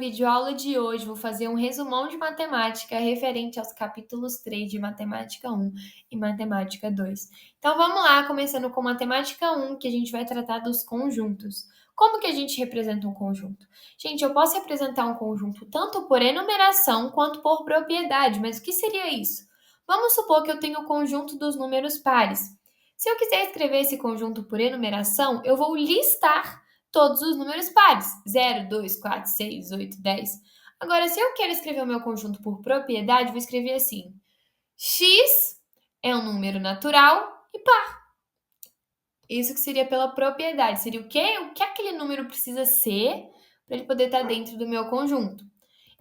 videoaula de hoje vou fazer um resumão de matemática referente aos capítulos 3 de Matemática 1 e Matemática 2. Então vamos lá, começando com Matemática 1, que a gente vai tratar dos conjuntos. Como que a gente representa um conjunto? Gente, eu posso representar um conjunto tanto por enumeração quanto por propriedade, mas o que seria isso? Vamos supor que eu tenho o conjunto dos números pares. Se eu quiser escrever esse conjunto por enumeração, eu vou listar todos os números pares: 0, 2, 4, 6, 8, 10. Agora, se eu quero escrever o meu conjunto por propriedade, vou escrever assim: x é um número natural e par. Isso que seria pela propriedade. Seria o quê? O que aquele número precisa ser para ele poder estar dentro do meu conjunto.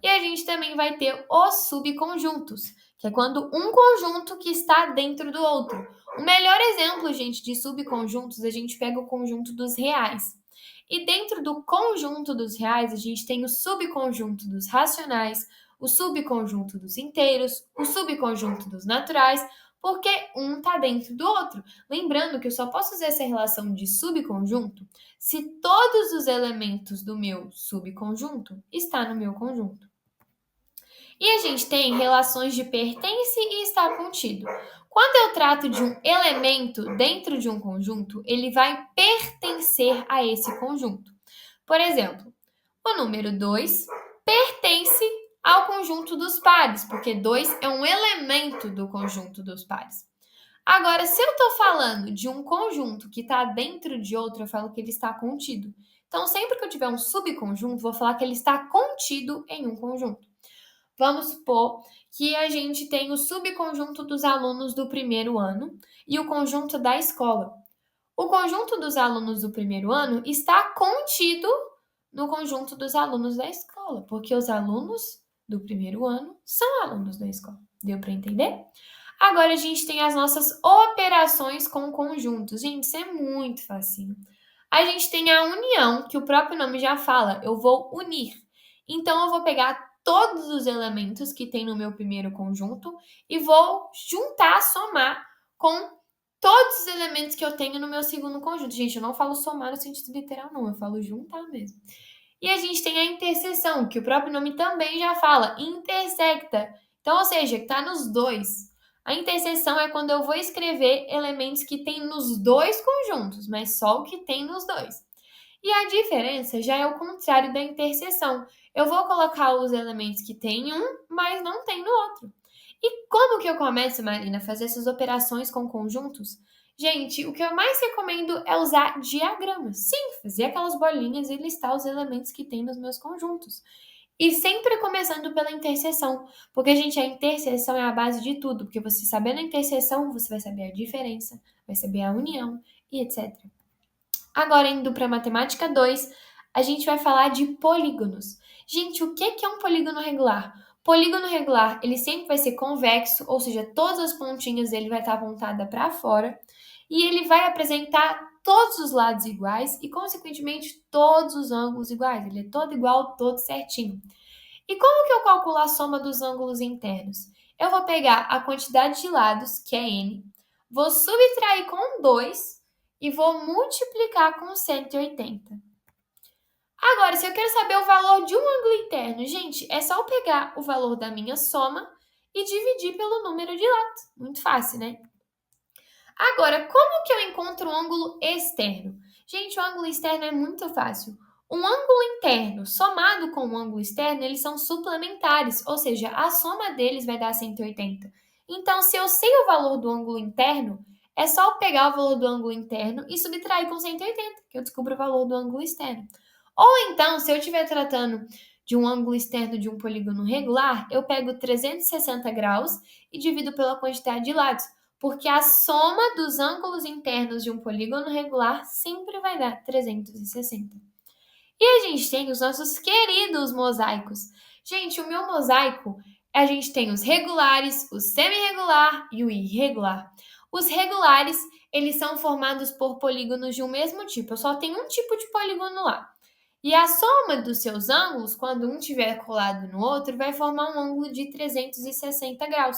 E a gente também vai ter os subconjuntos, que é quando um conjunto que está dentro do outro. O melhor exemplo, gente, de subconjuntos, a gente pega o conjunto dos reais. E dentro do conjunto dos reais, a gente tem o subconjunto dos racionais, o subconjunto dos inteiros, o subconjunto dos naturais, porque um está dentro do outro. Lembrando que eu só posso usar essa relação de subconjunto se todos os elementos do meu subconjunto estão no meu conjunto. E a gente tem relações de pertence e está contido. Quando eu trato de um elemento dentro de um conjunto, ele vai pertencer a esse conjunto. Por exemplo, o número 2 pertence ao conjunto dos pares, porque 2 é um elemento do conjunto dos pares. Agora, se eu estou falando de um conjunto que está dentro de outro, eu falo que ele está contido. Então, sempre que eu tiver um subconjunto, vou falar que ele está contido em um conjunto. Vamos supor que a gente tem o subconjunto dos alunos do primeiro ano e o conjunto da escola. O conjunto dos alunos do primeiro ano está contido no conjunto dos alunos da escola, porque os alunos do primeiro ano são alunos da escola. Deu para entender? Agora a gente tem as nossas operações com conjuntos. Gente, isso é muito facinho. A gente tem a união, que o próprio nome já fala, eu vou unir. Então eu vou pegar todos os elementos que tem no meu primeiro conjunto e vou juntar, somar com todos os elementos que eu tenho no meu segundo conjunto. Gente, eu não falo somar no sentido literal, não, eu falo juntar mesmo. E a gente tem a interseção, que o próprio nome também já fala, intersecta. Então, ou seja, que está nos dois. A interseção é quando eu vou escrever elementos que tem nos dois conjuntos, mas só o que tem nos dois. E a diferença já é o contrário da interseção. Eu vou colocar os elementos que tem um, mas não tem no outro. E como que eu começo, Marina, a fazer essas operações com conjuntos? Gente, o que eu mais recomendo é usar diagramas. Sim, fazer aquelas bolinhas e listar os elementos que tem nos meus conjuntos. E sempre começando pela interseção, porque, gente, a interseção é a base de tudo, porque você sabendo a interseção, você vai saber a diferença, vai saber a união e etc. Agora, indo para matemática 2, a gente vai falar de polígonos. Gente, o que é um polígono regular? Polígono regular, ele sempre vai ser convexo, ou seja, todas as pontinhas dele vai estar apontada para fora, e ele vai apresentar todos os lados iguais e, consequentemente, todos os ângulos iguais. Ele é todo igual, todo certinho. E como que eu calculo a soma dos ângulos internos? Eu vou pegar a quantidade de lados, que é n, vou subtrair com 2 e vou multiplicar com 180. Agora, se eu quero saber o valor de um ângulo interno, gente, é só eu pegar o valor da minha soma e dividir pelo número de lados. Muito fácil, né? Agora, como que eu encontro o ângulo externo? Gente, o ângulo externo é muito fácil. Um ângulo interno somado com um ângulo externo, eles são suplementares, ou seja, a soma deles vai dar 180. Então, se eu sei o valor do ângulo interno, é só eu pegar o valor do ângulo interno e subtrair com 180, que eu descubro o valor do ângulo externo. Ou então, se eu estiver tratando de um ângulo externo de um polígono regular, eu pego 360 graus e divido pela quantidade de lados, porque a soma dos ângulos internos de um polígono regular sempre vai dar 360. E a gente tem os nossos queridos mosaicos. Gente, o meu mosaico, a gente tem os regulares, o semi-regular e o irregular. Os regulares, eles são formados por polígonos de um mesmo tipo. Eu só tenho um tipo de polígono lá. E a soma dos seus ângulos, quando um estiver colado no outro, vai formar um ângulo de 360 graus.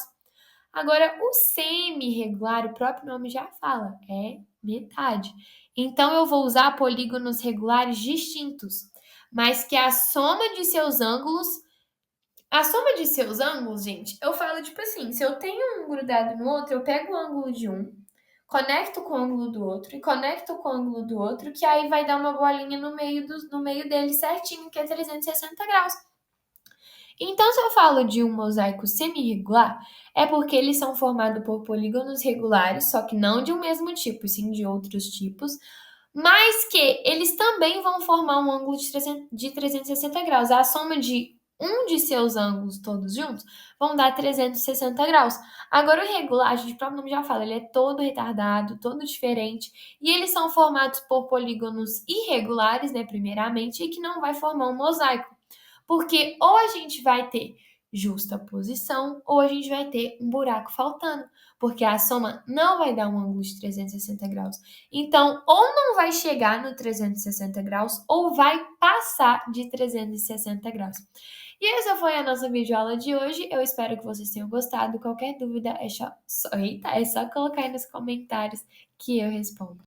Agora, o semi-regular, o próprio nome já fala, é metade. Então, eu vou usar polígonos regulares distintos. mas que a soma de seus ângulos. A soma de seus ângulos, gente, eu falo tipo assim: se eu tenho um grudado no outro, eu pego o ângulo de um, conecto com o ângulo do outro e conecto com o ângulo do outro, que aí vai dar uma bolinha no meio dele certinho, que é 360 graus. Então, se eu falo de um mosaico semi-regular, é porque eles são formados por polígonos regulares, só que não de um mesmo tipo, e sim de outros tipos, mas que eles também vão formar um ângulo de 360 graus. A soma de um de seus ângulos todos juntos vão dar 360 graus. Agora, o irregular, a gente, o próprio nome já fala, ele é todo retardado, todo diferente, e eles são formados por polígonos irregulares, né, primeiramente, e que não vai formar um mosaico. Porque ou a gente vai ter justa posição ou a gente vai ter um buraco faltando, porque a soma não vai dar um ângulo de 360 graus. Então, ou não vai chegar no 360 graus ou vai passar de 360 graus. E essa foi a nossa videoaula de hoje. Eu espero que vocês tenham gostado. Qualquer dúvida é só colocar aí nos comentários que eu respondo.